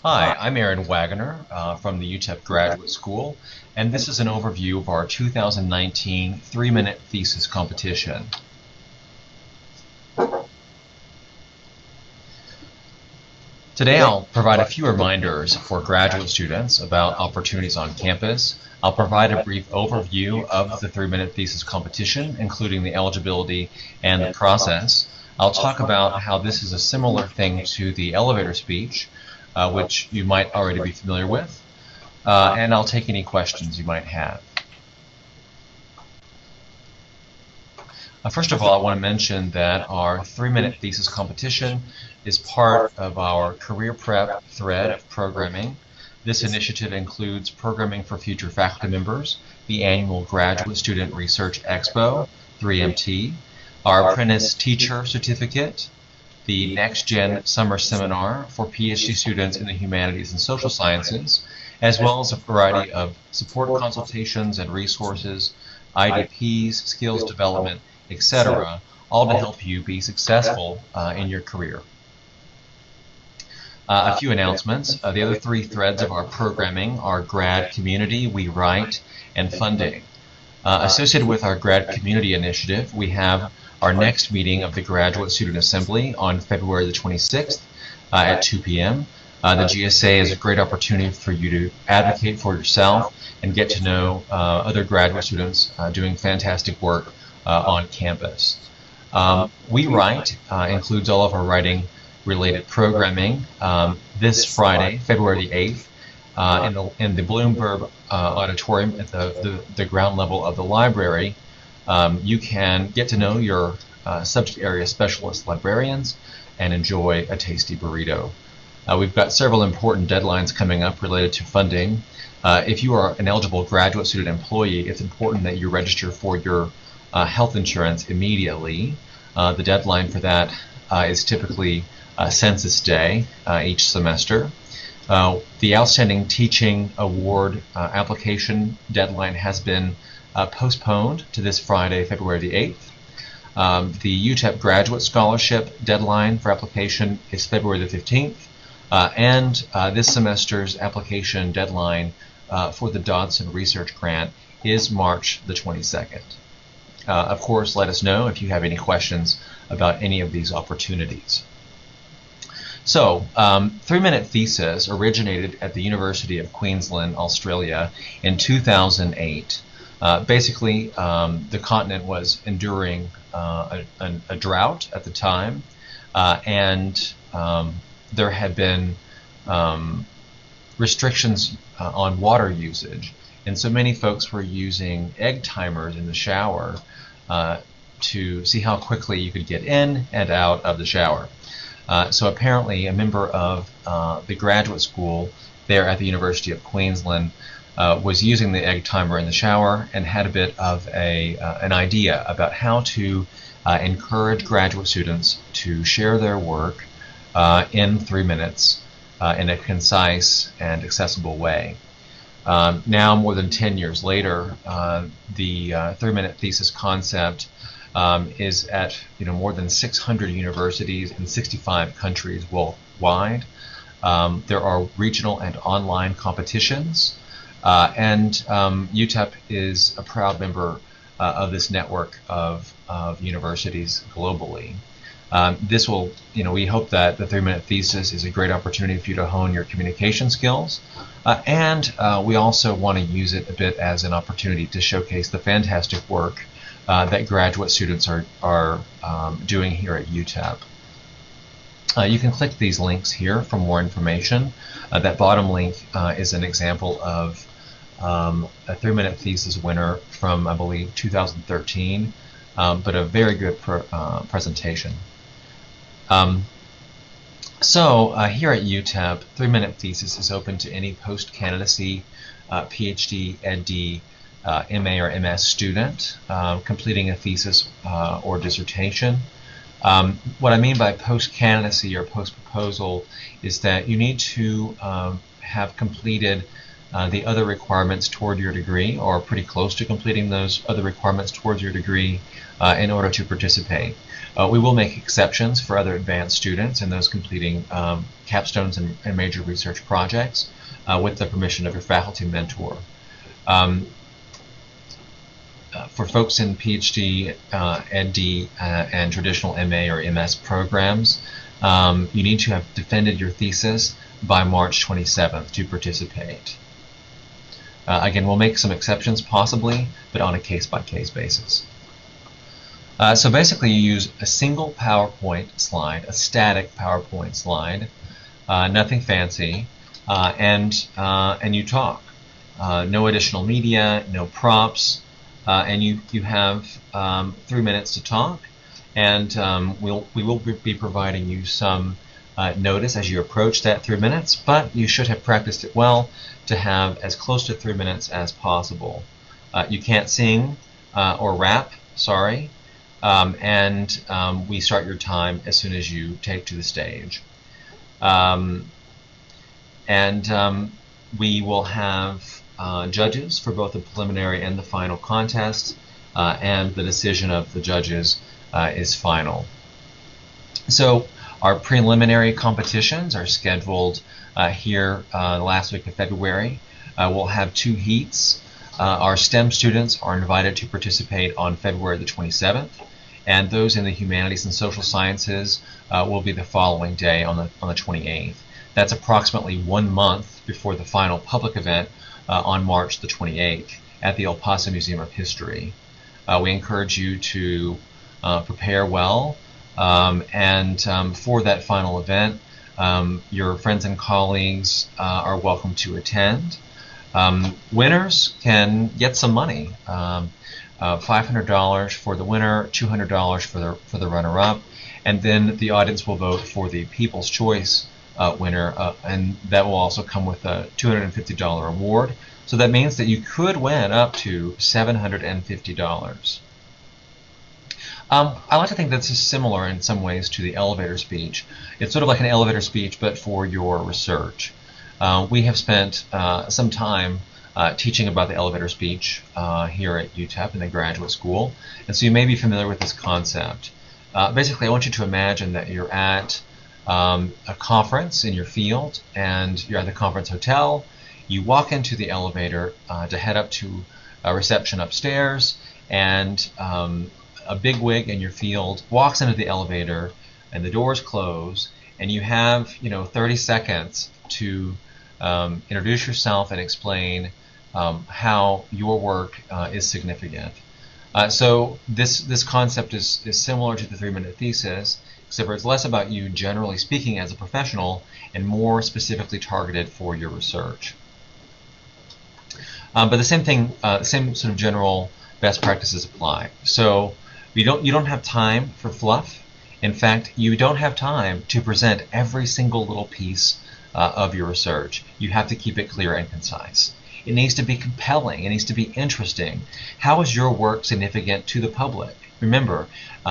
Hi, I'm Aaron Wagner from the UTEP Graduate School, and this is an overview of our 2019 3-minute thesis competition. Today I'll provide a few reminders for graduate students about opportunities on campus. I'll provide a brief overview of the 3-minute thesis competition, including the eligibility and the process. I'll talk about how this is a similar thing to the elevator speech, which you might already be familiar with, and I'll take any questions you might have. First of all, I want to mention that our 3-minute thesis competition is part of our career prep thread of programming. This initiative includes programming for future faculty members, the annual Graduate Student Research Expo, 3MT, our apprentice teacher certificate, the Next Gen Summer Seminar for PhD students in the humanities and social sciences, as well as a variety of support consultations and resources, IDPs, skills development, etc., all to help you be successful in your career. A few announcements. The other three threads of our programming are grad community, we write, and funding. Associated with our grad community initiative, we have our next meeting of the Graduate Student Assembly on February the 26th at 2 p.m. The GSA is a great opportunity for you to advocate for yourself and get to know other graduate students doing fantastic work on campus. We Write includes all of our writing related programming. This Friday, February the 8th, in the Bloomberg auditorium at the ground level of the library, you can get to know your subject area specialist librarians and enjoy a tasty burrito. We've got several important deadlines coming up related to funding. If you are an eligible graduate student employee, it's important that you register for your health insurance immediately. The deadline for that is typically Census Day each semester. The Outstanding Teaching Award application deadline has been postponed to this Friday, February the 8th. The UTEP Graduate Scholarship deadline for application is February the 15th. And this semester's application deadline for the Dodson Research Grant is March the 22nd. Of course, let us know if you have any questions about any of these opportunities. So, 3-minute thesis originated at the University of Queensland, Australia in 2008. Basically, the continent was enduring a drought at the time, and there had been restrictions on water usage. And so many folks were using egg timers in the shower to see how quickly you could get in and out of the shower. So apparently a member of the graduate school there at the University of Queensland was using the egg timer in the shower and had a bit of an idea about how to encourage graduate students to share their work in 3 minutes in a concise and accessible way. Now, more than 10 years later, the 3-minute thesis concept is at more than 600 universities in 65 countries worldwide. There are regional and online competitions, and UTEP is a proud member of this network of universities globally. This will, we hope that the 3-minute thesis is a great opportunity for you to hone your communication skills, and we also want to use it a bit as an opportunity to showcase the fantastic work that graduate students are doing here at UTEP. You can click these links here for more information. That bottom link is an example of a 3-minute thesis winner from, I believe, 2013, but a very good presentation. So here at UTEP, 3-minute thesis is open to any post-candidacy PhD, EdD, MA or MS student completing a thesis or dissertation. What I mean by post-candidacy or post-proposal is that you need to have completed the other requirements toward your degree, or pretty close to completing those other requirements towards your degree in order to participate. We will make exceptions for other advanced students and those completing capstones and major research projects with the permission of your faculty mentor. For folks in PhD, ND, and traditional MA or MS programs, you need to have defended your thesis by March 27th to participate. Again, we'll make some exceptions possibly, but on a case-by-case basis. So basically you use a single PowerPoint slide, a static PowerPoint slide, nothing fancy, and you talk. No additional media, no props, and you have 3 minutes to talk, and we will be providing you some notice as you approach that 3 minutes, but you should have practiced it well to have as close to 3 minutes as possible. You can't sing or rap, sorry, and we start your time as soon as you take to the stage. We will have judges for both the preliminary and the final contest, and the decision of the judges is final. So our preliminary competitions are scheduled here the last week of February. We'll have 2 heats. Our STEM students are invited to participate on February the 27th, and those in the humanities and social sciences will be the following day on the 28th. That's approximately 1 month before the final public event on March the 28th at the El Paso Museum of History. We encourage you to prepare well, and for that final event, your friends and colleagues are welcome to attend. Winners can get some money, $500 for the winner, $200 for the runner-up, and then the audience will vote for the People's Choice winner, and that will also come with a $250 award. So that means that you could win up to $750. I like to think that's similar in some ways to the elevator speech. It's sort of like an elevator speech, but for your research. We have spent some time teaching about the elevator speech here at UTEP in the graduate school, and so you may be familiar with this concept. Basically, I want you to imagine that you're at a conference in your field, and you're at the conference hotel. You walk into the elevator to head up to a reception upstairs, and a bigwig in your field walks into the elevator, and the doors close, and you have 30 seconds to introduce yourself and explain how your work is significant. So this concept is similar to the 3-minute thesis, except for it's less about you generally speaking as a professional and more specifically targeted for your research. But the same thing, same sort of general best practices apply. So you don't have time for fluff. In fact, you don't have time to present every single little piece of your research. You have to keep it clear and concise. It needs to be compelling. It needs to be interesting. How is your work significant to the public? Remember,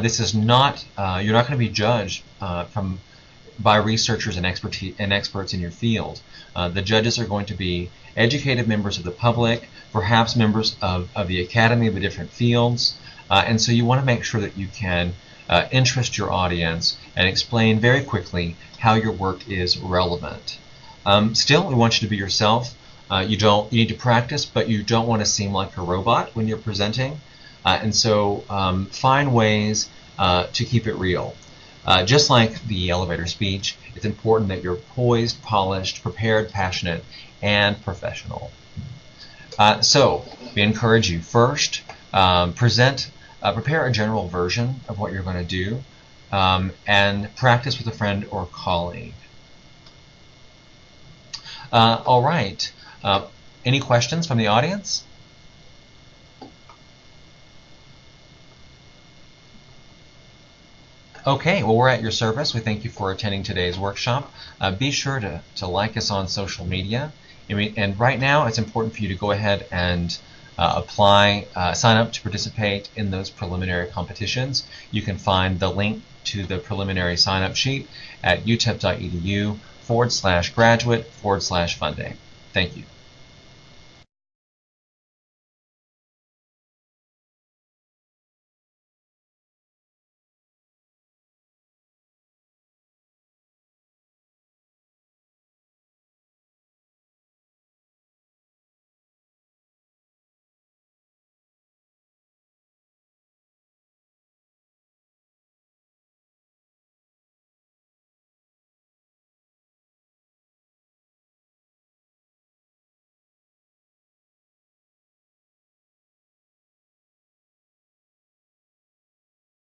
this is not. You're not going to be judged by researchers and experts in your field. The judges are going to be educated members of the public, perhaps members of the academy of the different fields, and so you want to make sure that you can interest your audience and explain very quickly how your work is relevant. Still, we want you to be yourself. You need to practice, but you don't want to seem like a robot when you're presenting, and so find ways to keep it real. Just like the elevator speech, it's important that you're poised, polished, prepared, passionate, and professional. So we encourage you first, prepare a general version of what you're going to do, and practice with a friend or colleague. All right. Any questions from the audience? Okay, well, we're at your service. We thank you for attending today's workshop. Be sure to like us on social media. And right now, it's important for you to go ahead and sign up to participate in those preliminary competitions. You can find the link to the preliminary sign-up sheet at utep.edu/graduate/funding. Thank you.